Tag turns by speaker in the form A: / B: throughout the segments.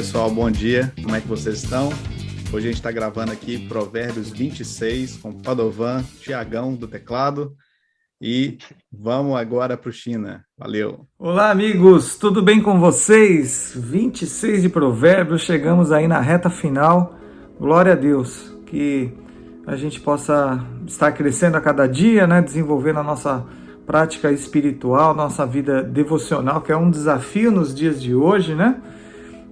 A: pessoal, bom dia, como é que vocês estão? Hoje a gente está gravando aqui Provérbios 26 com Padovan, Tiagão do teclado e vamos agora para o China. Valeu!
B: Olá amigos, tudo bem com vocês? 26 de Provérbios, chegamos aí na reta final. Glória a Deus, que a gente possa estar crescendo a cada dia, né? Desenvolvendo a nossa prática espiritual, nossa vida devocional, que é um desafio nos dias de hoje, né?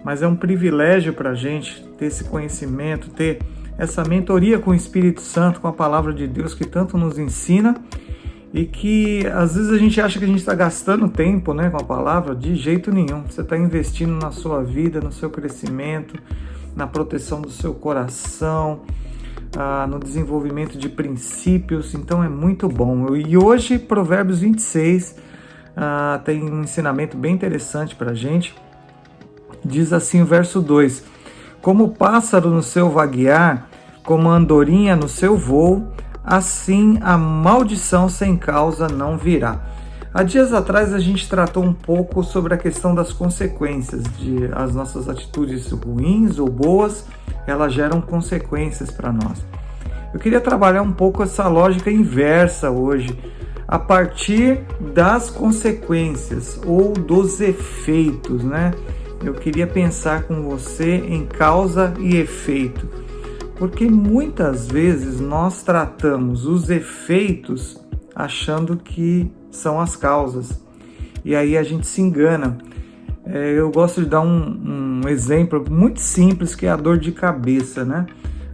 B: Mas é um privilégio para a gente ter esse conhecimento, ter essa mentoria com o Espírito Santo, com a palavra de Deus que tanto nos ensina e que às vezes a gente acha que a gente está gastando tempo, né, com a palavra. De jeito nenhum. Você está investindo na sua vida, no seu crescimento, na proteção do seu coração, no desenvolvimento de princípios. Então é muito bom. E hoje, Provérbios 26 tem um ensinamento bem interessante para a gente. Diz assim o verso 2: como o pássaro no seu vaguear, como a andorinha no seu voo, assim a maldição sem causa não virá. Há dias atrás a gente tratou um pouco sobre a questão das consequências de as nossas atitudes ruins ou boas, elas geram consequências para nós. Eu queria trabalhar um pouco essa lógica inversa hoje, a partir das consequências ou dos efeitos, né? Eu queria pensar com você em causa e efeito, porque muitas vezes nós tratamos os efeitos achando que são as causas, e aí a gente se engana. Eu gosto de dar um exemplo muito simples, que é a dor de cabeça, né?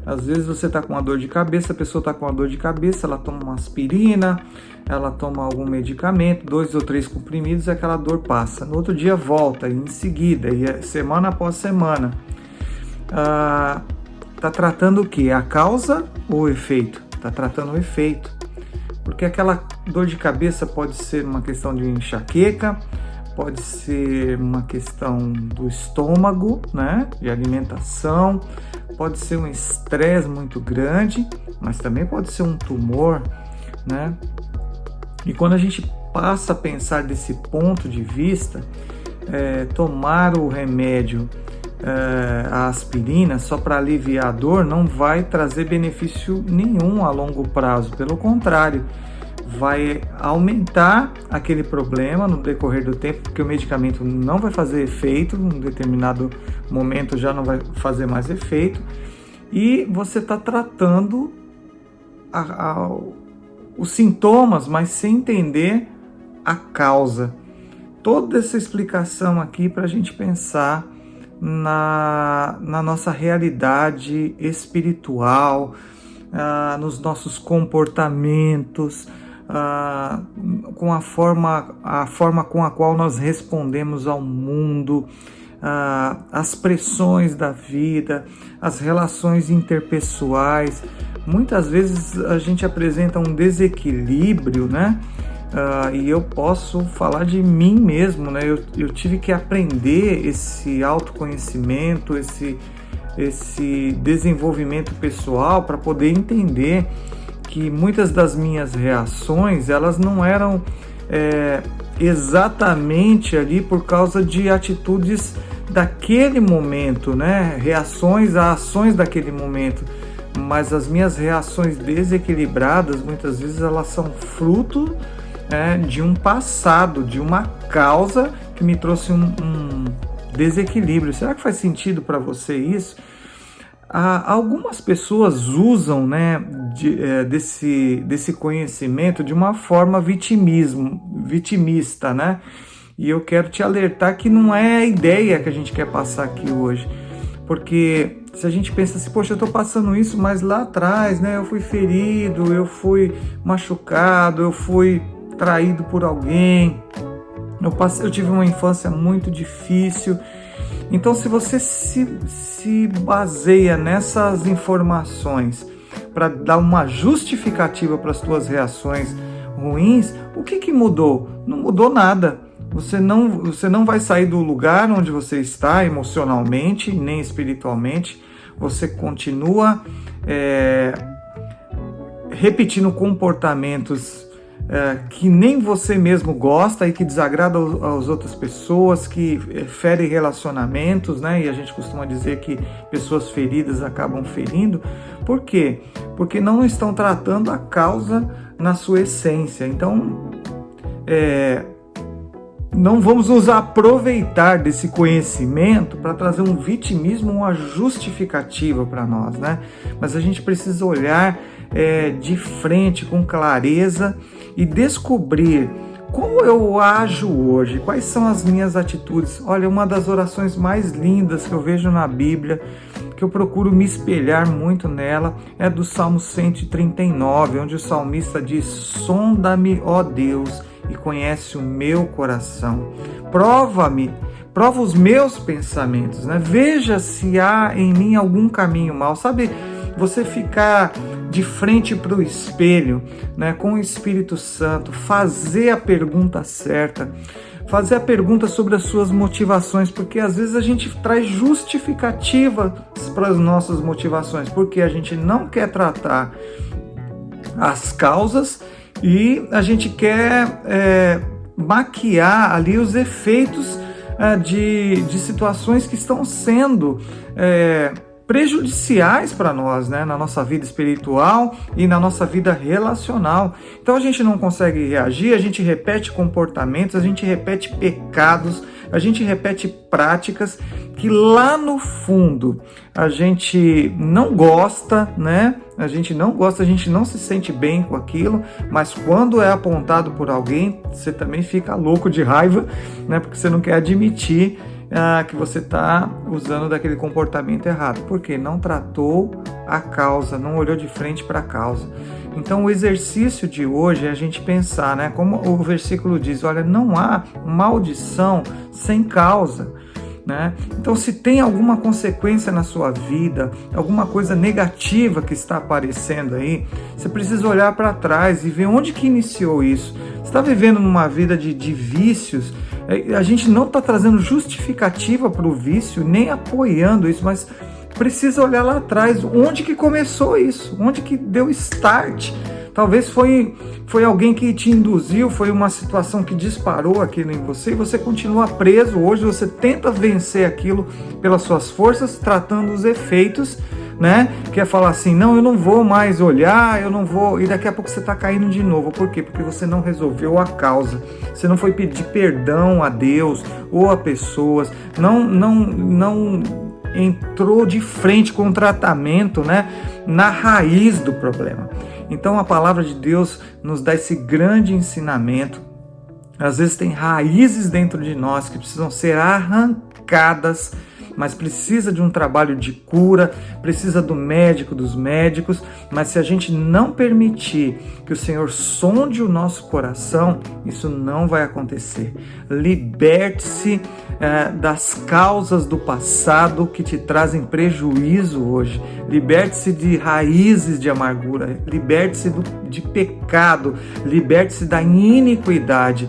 B: Às vezes você está com uma dor de cabeça, a pessoa está com uma dor de cabeça, ela toma uma aspirina, ela toma algum medicamento, 2 ou 3 comprimidos, e aquela dor passa. No outro dia volta, e em seguida, e semana após semana. Está tratando o quê? A causa ou o efeito? Está tratando o efeito. Porque aquela dor de cabeça pode ser uma questão de enxaqueca, pode ser uma questão do estômago, né? De alimentação, pode ser um estresse muito grande, mas também pode ser um tumor, né? E quando a gente passa a pensar desse ponto de vista, tomar o remédio, a aspirina, só para aliviar a dor, não vai trazer benefício nenhum a longo prazo. Pelo contrário, vai aumentar aquele problema no decorrer do tempo, porque o medicamento não vai fazer efeito, em um determinado momento já não vai fazer mais efeito, e você está tratando os sintomas, mas sem entender a causa. Toda essa explicação aqui para a gente pensar na nossa realidade espiritual, nos nossos comportamentos, com a forma com a qual nós respondemos ao mundo, as pressões da vida, as relações interpessoais. Muitas vezes a gente apresenta um desequilíbrio, né? E eu posso falar de mim mesmo, né? Eu tive que aprender esse autoconhecimento, esse desenvolvimento pessoal para poder entender que muitas das minhas reações, elas não eram exatamente ali por causa de atitudes daquele momento, né? Reações a ações daquele momento, mas as minhas reações desequilibradas, muitas vezes elas são fruto de um passado, de uma causa que me trouxe um desequilíbrio. Será que faz sentido para você isso? Algumas pessoas usam, né, desse conhecimento de uma forma vitimista, né? E eu quero te alertar que não é a ideia que a gente quer passar aqui hoje. Porque se a gente pensa assim, poxa, eu estou passando isso, mas lá atrás, né, eu fui ferido, eu fui machucado, eu fui traído por alguém, eu tive uma infância muito difícil. Então, se você se baseia nessas informações para dar uma justificativa para as suas reações ruins, o que mudou? Não mudou nada. Você não vai sair do lugar onde você está emocionalmente, nem espiritualmente. Você continua repetindo comportamentos que nem você mesmo gosta e que desagrada às outras pessoas, que fere relacionamentos, né? E a gente costuma dizer que pessoas feridas acabam ferindo. Por quê? Porque não estão tratando a causa na sua essência. Então, não vamos nos aproveitar desse conhecimento para trazer um vitimismo, uma justificativa para nós, né? Mas a gente precisa olhar de frente, com clareza, e descobrir como eu ajo hoje, quais são as minhas atitudes. Olha, uma das orações mais lindas que eu vejo na Bíblia, que eu procuro me espelhar muito nela, é do Salmo 139, onde o salmista diz: sonda-me, ó Deus, e conhece o meu coração. Prova os meus pensamentos, né? Veja se há em mim algum caminho mau. Sabe, você ficar de frente para o espelho, né, com o Espírito Santo, fazer a pergunta certa, fazer a pergunta sobre as suas motivações, porque às vezes a gente traz justificativas para as nossas motivações, porque a gente não quer tratar as causas e a gente quer maquiar ali os efeitos de situações que estão sendo prejudiciais para nós, né? Na nossa vida espiritual e na nossa vida relacional. Então a gente não consegue reagir, a gente repete comportamentos, a gente repete pecados, a gente repete práticas que lá no fundo a gente não gosta, né? A gente não gosta, a gente não se sente bem com aquilo, mas quando é apontado por alguém, você também fica louco de raiva, né? Porque você não quer admitir que você está usando daquele comportamento errado, porque não tratou a causa, não olhou de frente para a causa. Então o exercício de hoje é a gente pensar, né? Como o versículo diz, olha, não há maldição sem causa, né? Então se tem alguma consequência na sua vida, alguma coisa negativa que está aparecendo aí, você precisa olhar para trás e ver onde que iniciou isso. Você está vivendo numa vida de vícios. A gente não está trazendo justificativa para o vício, nem apoiando isso, mas precisa olhar lá atrás, onde que começou isso, onde que deu start. Talvez foi alguém que te induziu, foi uma situação que disparou aquilo em você e você continua preso. Hoje você tenta vencer aquilo pelas suas forças, tratando os efeitos, né? Quer falar assim, não, eu não vou mais olhar, eu não vou, e daqui a pouco você está caindo de novo. Por quê? Porque você não resolveu a causa, você não foi pedir perdão a Deus ou a pessoas, não entrou de frente com o tratamento, né, na raiz do problema. Então a palavra de Deus nos dá esse grande ensinamento. Às vezes tem raízes dentro de nós que precisam ser arrancadas, mas precisa de um trabalho de cura, precisa do médico, dos médicos, mas se a gente não permitir que o Senhor sonde o nosso coração, isso não vai acontecer. Liberte-se das causas do passado que te trazem prejuízo hoje. Liberte-se de raízes de amargura, liberte-se de pecado, liberte-se da iniquidade.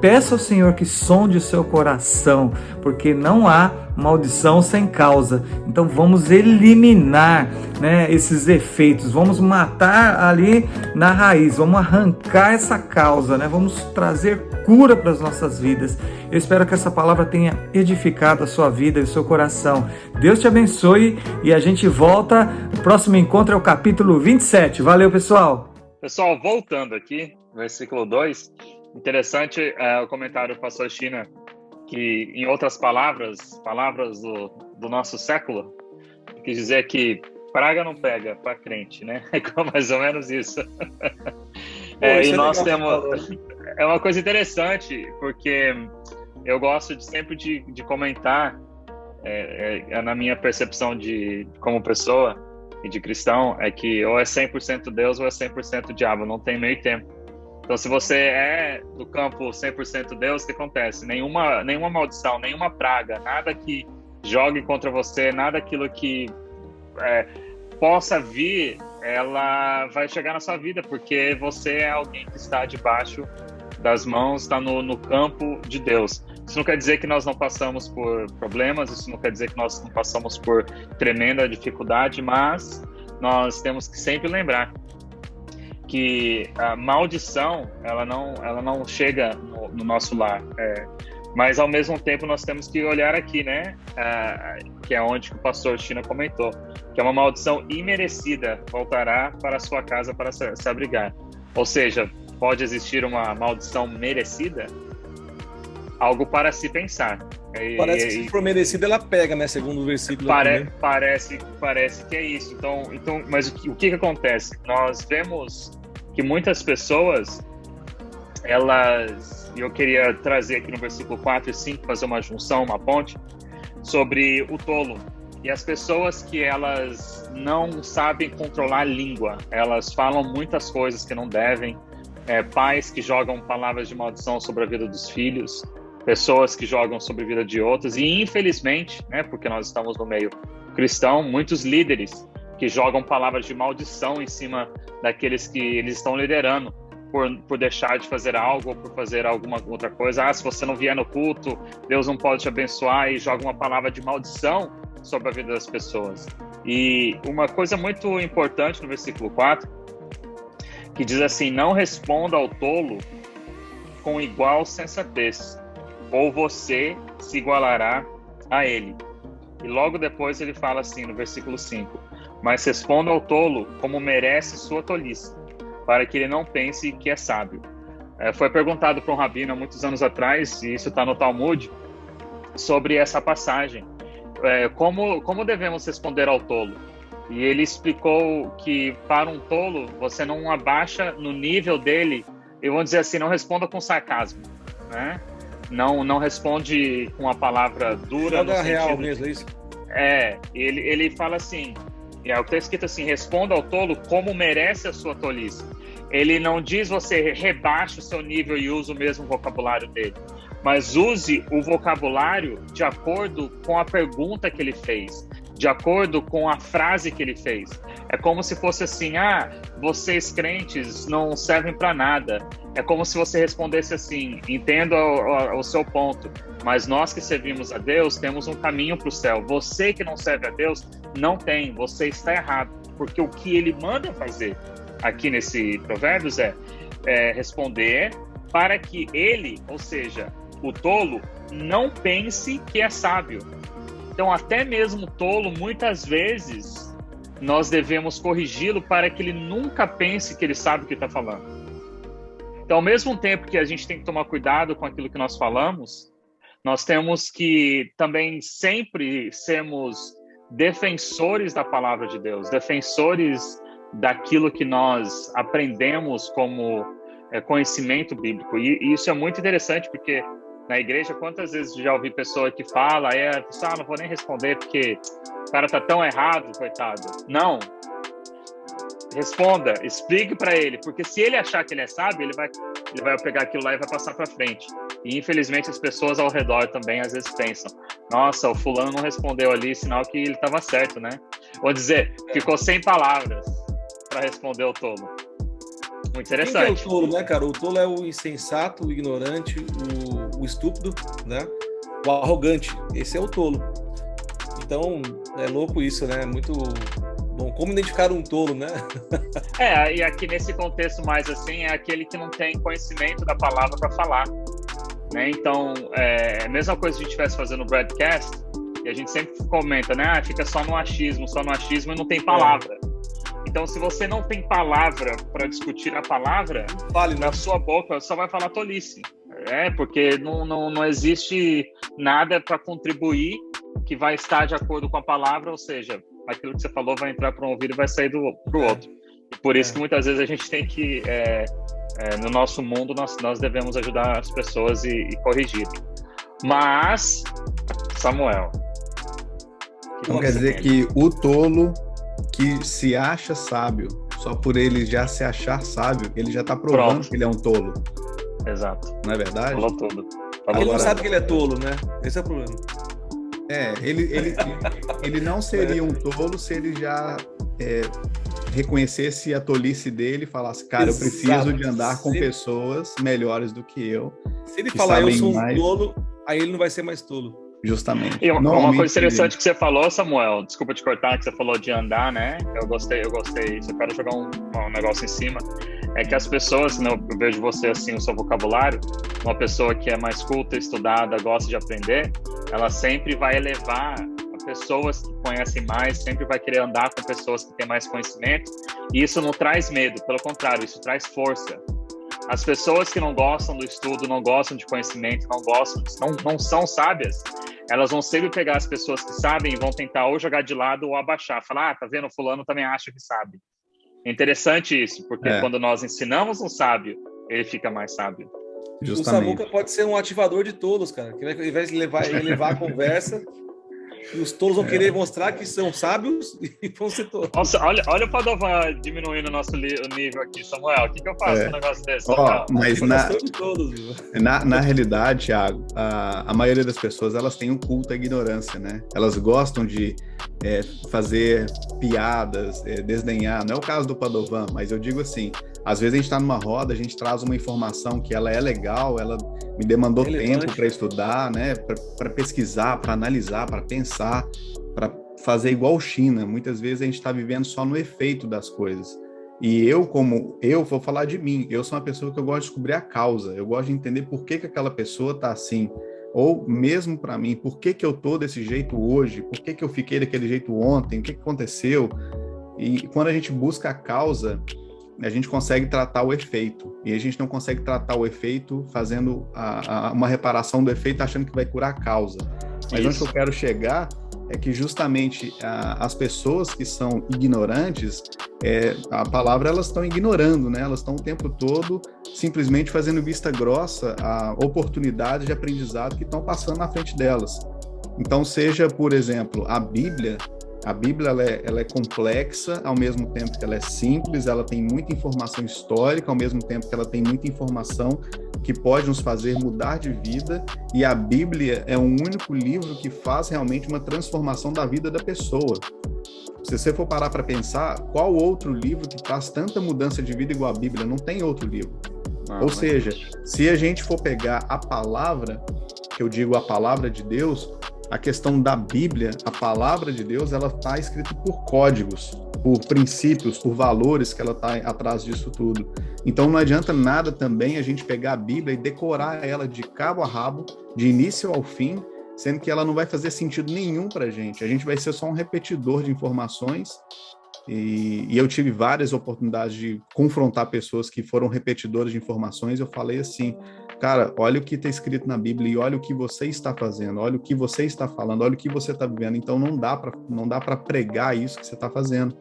B: Peça ao Senhor que sonde o seu coração, porque não há maldição sem causa. Então vamos eliminar, né, esses efeitos, vamos matar ali na raiz, vamos arrancar essa causa, né? Vamos trazer cura para as nossas vidas. Eu espero que essa palavra tenha edificado a sua vida e o seu coração. Deus te abençoe e a gente volta. O próximo encontro é o capítulo 27. Valeu, pessoal!
C: Pessoal, voltando aqui, versículo 2, interessante o comentário do pastor China, que em outras palavras do nosso século, quis dizer que praga não pega para crente, né? É mais ou menos isso. E nós temos... É uma coisa interessante, porque eu gosto sempre de comentar, na minha percepção como pessoa e de cristão, é que ou é 100% Deus ou é 100% diabo, não tem meio tempo. Então, se você é do campo 100% Deus, o que acontece? Nenhuma maldição, nenhuma praga, nada que jogue contra você, nada aquilo que possa vir, ela vai chegar na sua vida, porque você é alguém que está debaixo das mãos, está no campo de Deus. Isso não quer dizer que nós não passamos por problemas, isso não quer dizer que nós não passamos por tremenda dificuldade, mas nós temos que sempre lembrar que a maldição, ela não chega no nosso lar. Mas, ao mesmo tempo, nós temos que olhar aqui, né? Que é onde o pastor China comentou, que é uma maldição imerecida voltará para a sua casa para se abrigar. Ou seja, pode existir uma maldição merecida? Algo para se pensar.
D: Parece que se for merecida, ela pega, né? Segundo o versículo.
C: Parece que é isso. Então, mas o que acontece? Nós vemos que muitas pessoas, eu queria trazer aqui no versículo 4 e 5, fazer uma junção, uma ponte, sobre o tolo. E as pessoas que elas não sabem controlar a língua, elas falam muitas coisas que não devem, pais que jogam palavras de maldição sobre a vida dos filhos, pessoas que jogam sobre a vida de outros, e infelizmente, né, porque nós estamos no meio cristão, muitos líderes que jogam palavras de maldição em cima daqueles que eles estão liderando, por deixar de fazer algo ou por fazer alguma outra coisa. Se você não vier no culto, Deus não pode te abençoar, e joga uma palavra de maldição sobre a vida das pessoas. E uma coisa muito importante no versículo 4, que diz assim: não responda ao tolo com igual sensatez, ou você se igualará a ele. E logo depois ele fala assim no versículo 5: mas responda ao tolo como merece sua tolice, para que ele não pense que é sábio. Foi perguntado para um rabino há muitos anos atrás, e isso está no Talmud, sobre essa passagem. Como devemos responder ao tolo? E ele explicou que para um tolo, você não abaixa no nível dele, e vamos dizer assim, não responda com sarcasmo, né? Não responde com a palavra dura.
D: Joga real mesmo, é isso?
C: Ele fala assim, o que está escrito assim: responda ao tolo como merece a sua tolice. Ele não diz você rebaixa o seu nível e usa o mesmo vocabulário dele, mas use o vocabulário de acordo com a pergunta que ele fez, de acordo com a frase que ele fez. É como se fosse assim: vocês crentes não servem para nada. É como se você respondesse assim: entendo o seu ponto, mas nós que servimos a Deus temos um caminho para o céu. Você que não serve a Deus não tem, você está errado, porque o que ele manda fazer aqui nesse Provérbios é responder para que ele, ou seja, o tolo, não pense que é sábio. Então, até mesmo o tolo, muitas vezes, nós devemos corrigi-lo para que ele nunca pense que ele sabe o que está falando. Então, ao mesmo tempo que a gente tem que tomar cuidado com aquilo que nós falamos, nós temos que também sempre sermos defensores da palavra de Deus, defensores daquilo que nós aprendemos como conhecimento bíblico. E isso é muito interessante, porque na igreja, quantas vezes já ouvi pessoa que fala, não vou nem responder porque o cara tá tão errado, coitado. Não. Responda, explique para ele, porque se ele achar que ele é sábio, ele vai pegar aquilo lá e vai passar para frente. E infelizmente as pessoas ao redor também às vezes pensam: nossa, o fulano não respondeu ali, sinal que ele estava certo, né? Ou dizer, ficou sem palavras para responder o tolo. Muito interessante.
D: Quem que é o tolo, né, cara? O tolo é o insensato, o ignorante, o estúpido, né? O arrogante. Esse é o tolo. Então, é louco isso, né? Muito bom. Como identificar um tolo, né?
C: E aqui nesse contexto mais assim, é aquele que não tem conhecimento da palavra para falar, né? Então, é a mesma coisa que a gente estivesse fazendo no broadcast, e a gente sempre comenta, né? Fica só no achismo e não tem palavra. Então, se você não tem palavra para discutir a palavra, na sua boca só vai falar tolice. Porque não existe nada para contribuir que vai estar de acordo com a palavra, ou seja, aquilo que você falou vai entrar para um ouvido e vai sair para o outro. E por isso que muitas vezes a gente tem que, no nosso mundo, nós devemos ajudar as pessoas e corrigir. Mas, Samuel...
A: Então quer dizer que o tolo que se acha sábio, só por ele já se achar sábio, ele já está provando que ele é um tolo.
C: Exato.
A: Não é verdade?
C: Falou tudo.
D: Ele não sabe que ele é tolo, né? Esse é o problema.
A: Ele não seria um tolo se ele já reconhecesse a tolice dele e falasse: cara, eu preciso de andar com pessoas melhores do que eu.
D: Se ele falar eu sou um tolo, aí ele não vai ser mais tolo.
A: Justamente.
C: E uma coisa interessante que você falou, Samuel, desculpa te cortar, que você falou de andar, né? Eu gostei. Eu quero jogar um negócio em cima. é que as pessoas, né, eu vejo você assim, o seu vocabulário, uma pessoa que é mais culta, estudada, gosta de aprender, ela sempre vai elevar pessoas que conhecem mais, sempre vai querer andar com pessoas que têm mais conhecimento, e isso não traz medo, pelo contrário, isso traz força. As pessoas que não gostam do estudo, não gostam de conhecimento, não são sábias, elas vão sempre pegar as pessoas que sabem e vão tentar ou jogar de lado ou abaixar, falar, tá vendo, fulano também acha que sabe. É interessante isso, porque quando nós ensinamos um sábio, ele fica mais sábio.
A: Justamente.
D: O Samuca pode ser um ativador de tolos, cara, que vai levar a conversa. E os tolos vão querer mostrar que são sábios e vão ser tolos.
C: Nossa, olha o Padovan diminuindo o nosso nível aqui, Samuel. O que eu faço com um negócio desse?
A: Mas na realidade, Thiago, a maioria das pessoas, elas têm um culto à ignorância, né? Elas gostam de fazer piadas, desdenhar. Não é o caso do Padovan, mas eu digo assim, às vezes a gente está numa roda, a gente traz uma informação que ela é legal, ela me demandou tempo para estudar, né? Para pesquisar, para analisar, para pensar, para fazer igual China. Muitas vezes a gente está vivendo só no efeito das coisas. E eu vou falar de mim, eu sou uma pessoa que eu gosto de descobrir a causa, eu gosto de entender por que aquela pessoa está assim, ou mesmo para mim, por que eu tô desse jeito hoje, por que eu fiquei daquele jeito ontem, o que aconteceu. E quando a gente busca a causa, a gente consegue tratar o efeito, e a gente não consegue tratar o efeito fazendo uma reparação do efeito achando que vai curar a causa. Mas onde eu quero chegar é que justamente as pessoas que são ignorantes, a palavra, elas estão ignorando, né? Elas estão o tempo todo simplesmente fazendo vista grossa a oportunidades de aprendizado que estão passando na frente delas. Então, seja, por exemplo, a Bíblia ela é complexa, ao mesmo tempo que ela é simples, ela tem muita informação histórica, ao mesmo tempo que ela tem muita informação que pode nos fazer mudar de vida, e a Bíblia é o único livro que faz realmente uma transformação da vida da pessoa. Se você for parar para pensar, qual outro livro que traz tanta mudança de vida igual a Bíblia? Não tem outro livro. Ou seja, se a gente for pegar a palavra, que eu digo a palavra de Deus, a questão da Bíblia, a palavra de Deus, ela está escrita por códigos, por princípios, por valores que ela está atrás disso tudo. Então não adianta nada também a gente pegar a Bíblia e decorar ela de cabo a rabo, de início ao fim, sendo que ela não vai fazer sentido nenhum para a gente vai ser só um repetidor de informações. E eu tive várias oportunidades de confrontar pessoas que foram repetidores de informações. Eu falei assim, cara, olha o que está escrito na Bíblia e olha o que você está fazendo, olha o que você está falando, olha o que você está vivendo. Então não dá para pregar isso que você está fazendo.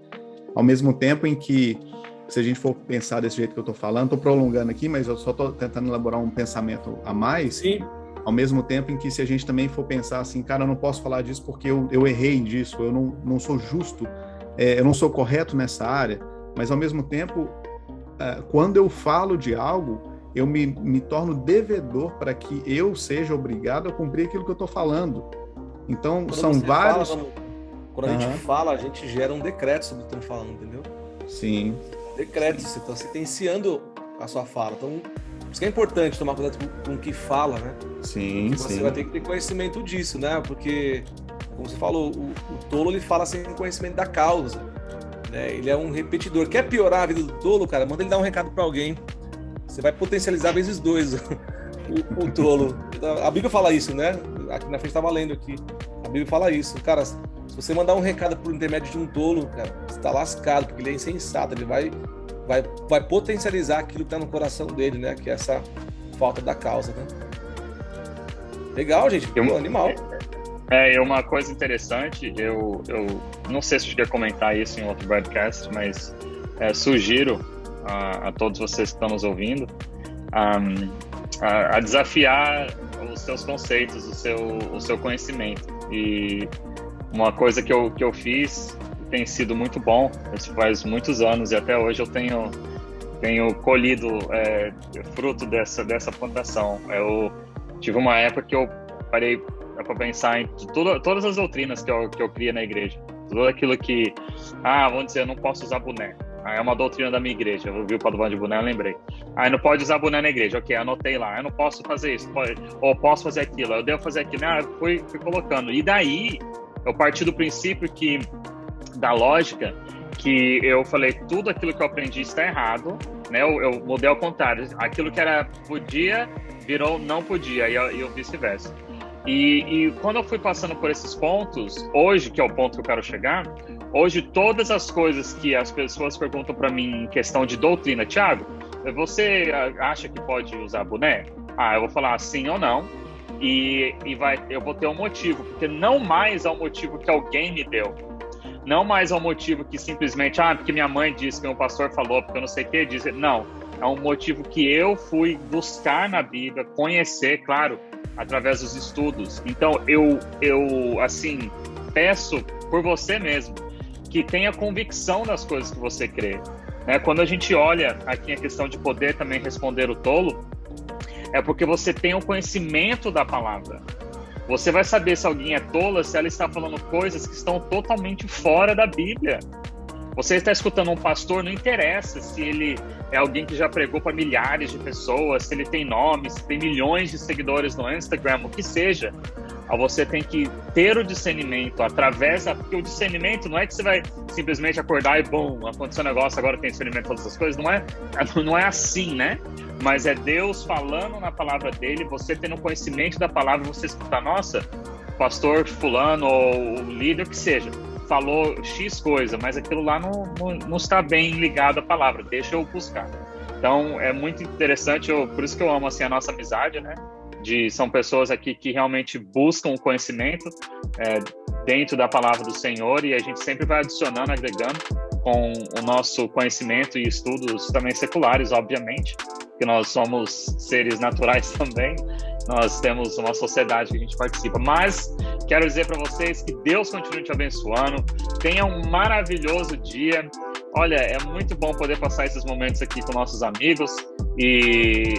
A: Ao mesmo tempo em que, se a gente for pensar desse jeito que eu estou falando, estou prolongando aqui, mas eu só estou tentando elaborar um pensamento a mais.
D: Sim.
A: Ao mesmo tempo em que, se a gente também for pensar assim, cara, eu não posso falar disso porque eu errei disso, eu não sou justo, eu não sou correto nessa área, mas ao mesmo tempo, quando eu falo de algo, eu me torno devedor para que eu seja obrigado a cumprir aquilo que eu estou falando. Então, quando são vários...
D: Quando a gente fala, a gente gera um decreto sobre o que estamos falando, entendeu?
A: Sim.
D: Decreto, você está sentenciando a sua fala. Então, isso que é importante tomar cuidado com o que fala, né?
A: Sim,
D: porque você vai ter que ter conhecimento disso, né? Porque, como você falou, o tolo, ele fala sem conhecimento da causa, né? Ele é um repetidor. Quer piorar a vida do tolo, cara? Manda ele dar um recado para alguém. Você vai potencializar vezes 2 o tolo. A Bíblia fala isso, né? Aqui na frente estava lendo aqui. A Bíblia fala isso. Cara, se você mandar um recado por intermédio de um tolo, cara, você está lascado, porque ele é insensato. Ele vai potencializar aquilo que está no coração dele, né? Que é essa falta da causa, né? Legal, gente. Animal.
C: Uma coisa interessante, eu não sei se eu queria comentar isso em outro broadcast, mas sugiro a todos vocês que estão nos ouvindo a desafiar os seus conceitos, o seu conhecimento. E uma coisa que eu fiz tem sido muito bom, isso faz muitos anos e até hoje eu tenho colhido fruto dessa plantação. Eu tive uma época que eu parei para pensar em todas as doutrinas que eu cria na igreja, tudo aquilo que, vamos dizer, eu não posso usar boné. É uma doutrina da minha igreja. Eu vi o Padovan de boné, eu lembrei. Não pode usar boné na igreja. Ok, anotei lá. Eu não posso fazer isso. Ou posso fazer aquilo. Eu devo fazer aquilo. Eu fui colocando. E daí, eu parti do princípio da lógica, que eu falei, tudo aquilo que eu aprendi está errado, né? Eu mudei ao contrário. Aquilo que era podia, virou não podia, e o vice-versa. E quando eu fui passando por esses pontos, hoje, que é o ponto que eu quero chegar, hoje todas as coisas que as pessoas perguntam para mim em questão de doutrina, Thiago, você acha que pode usar boné? Eu vou falar sim ou não, eu vou ter um motivo, porque não mais é um motivo que alguém me deu. Não mais é um motivo que simplesmente, porque minha mãe disse, que meu pastor falou, porque eu não sei o que diz. Não, é um motivo que eu fui buscar na Bíblia, conhecer, claro, através dos estudos. Então, eu assim, peço por você mesmo, que tenha convicção nas coisas que você crê. Né? Quando a gente olha aqui a questão de poder também responder o tolo, é porque você tem o conhecimento da palavra. Você vai saber se alguém é tola, se ela está falando coisas que estão totalmente fora da Bíblia. Você está escutando um pastor, não interessa se ele é alguém que já pregou para milhares de pessoas, se ele tem nomes, se tem milhões de seguidores no Instagram, o que seja. Você tem que ter o discernimento porque o discernimento não é que você vai simplesmente acordar e bom, aconteceu um negócio, agora tem discernimento de todas as coisas. Não é assim, né? Mas é Deus falando na palavra dele, você tendo conhecimento da palavra, você escutar, nossa, pastor fulano ou o líder, que seja, falou X coisa, mas aquilo lá não está bem ligado à palavra, deixa eu buscar. Então, é muito interessante, por isso que eu amo assim, a nossa amizade, né? São pessoas aqui que realmente buscam o conhecimento dentro da palavra do Senhor, e a gente sempre vai adicionando, agregando com o nosso conhecimento e estudos também seculares, obviamente, que nós somos seres naturais também, nós temos uma sociedade que a gente participa. Mas quero dizer para vocês que Deus continue te abençoando, tenha um maravilhoso dia. Olha, é muito bom poder passar esses momentos aqui com nossos amigos e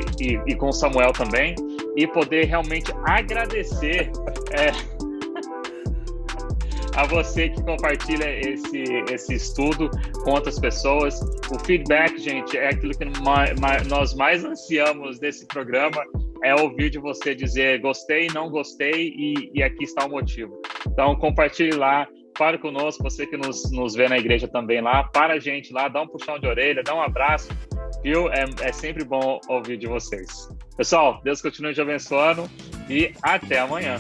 C: com o Samuel também, e poder realmente agradecer a você que compartilha esse estudo com outras pessoas. O feedback, gente, é aquilo que nós mais ansiamos desse programa, é ouvir de você dizer gostei, não gostei, e aqui está o motivo. Então, compartilhe lá, fale conosco, você que nos vê na igreja também lá, para a gente lá, dá um puxão de orelha, dá um abraço, viu? É sempre bom ouvir de vocês. Pessoal, Deus continue te abençoando e até amanhã.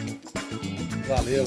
D: Valeu.